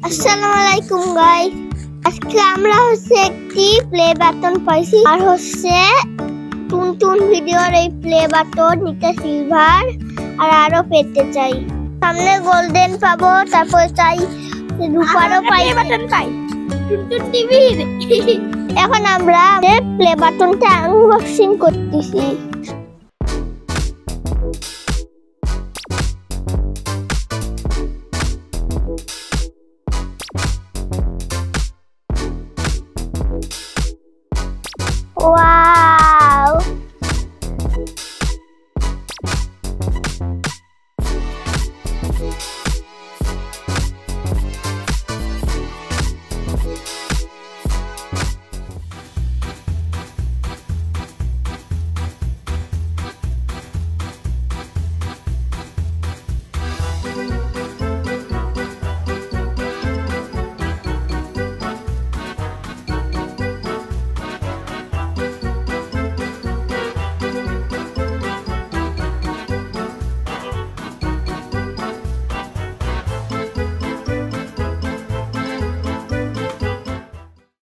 আসসালামু আলাইকুম গাইস, আজকে আমরা একটি প্লে বাটন পাইছি আর টুনটুন ভিডিওর এই প্লে বাটন নিতে সিলভার আর আরো পেতে চাই। সামনে গোল্ডেন পাবো, তারপর চাই রূপারও পাই, বাটন পাই টুনটুন টিভির। এখন আমরা প্লে বাটনটা আনবক্সিং করতেছি। Wow!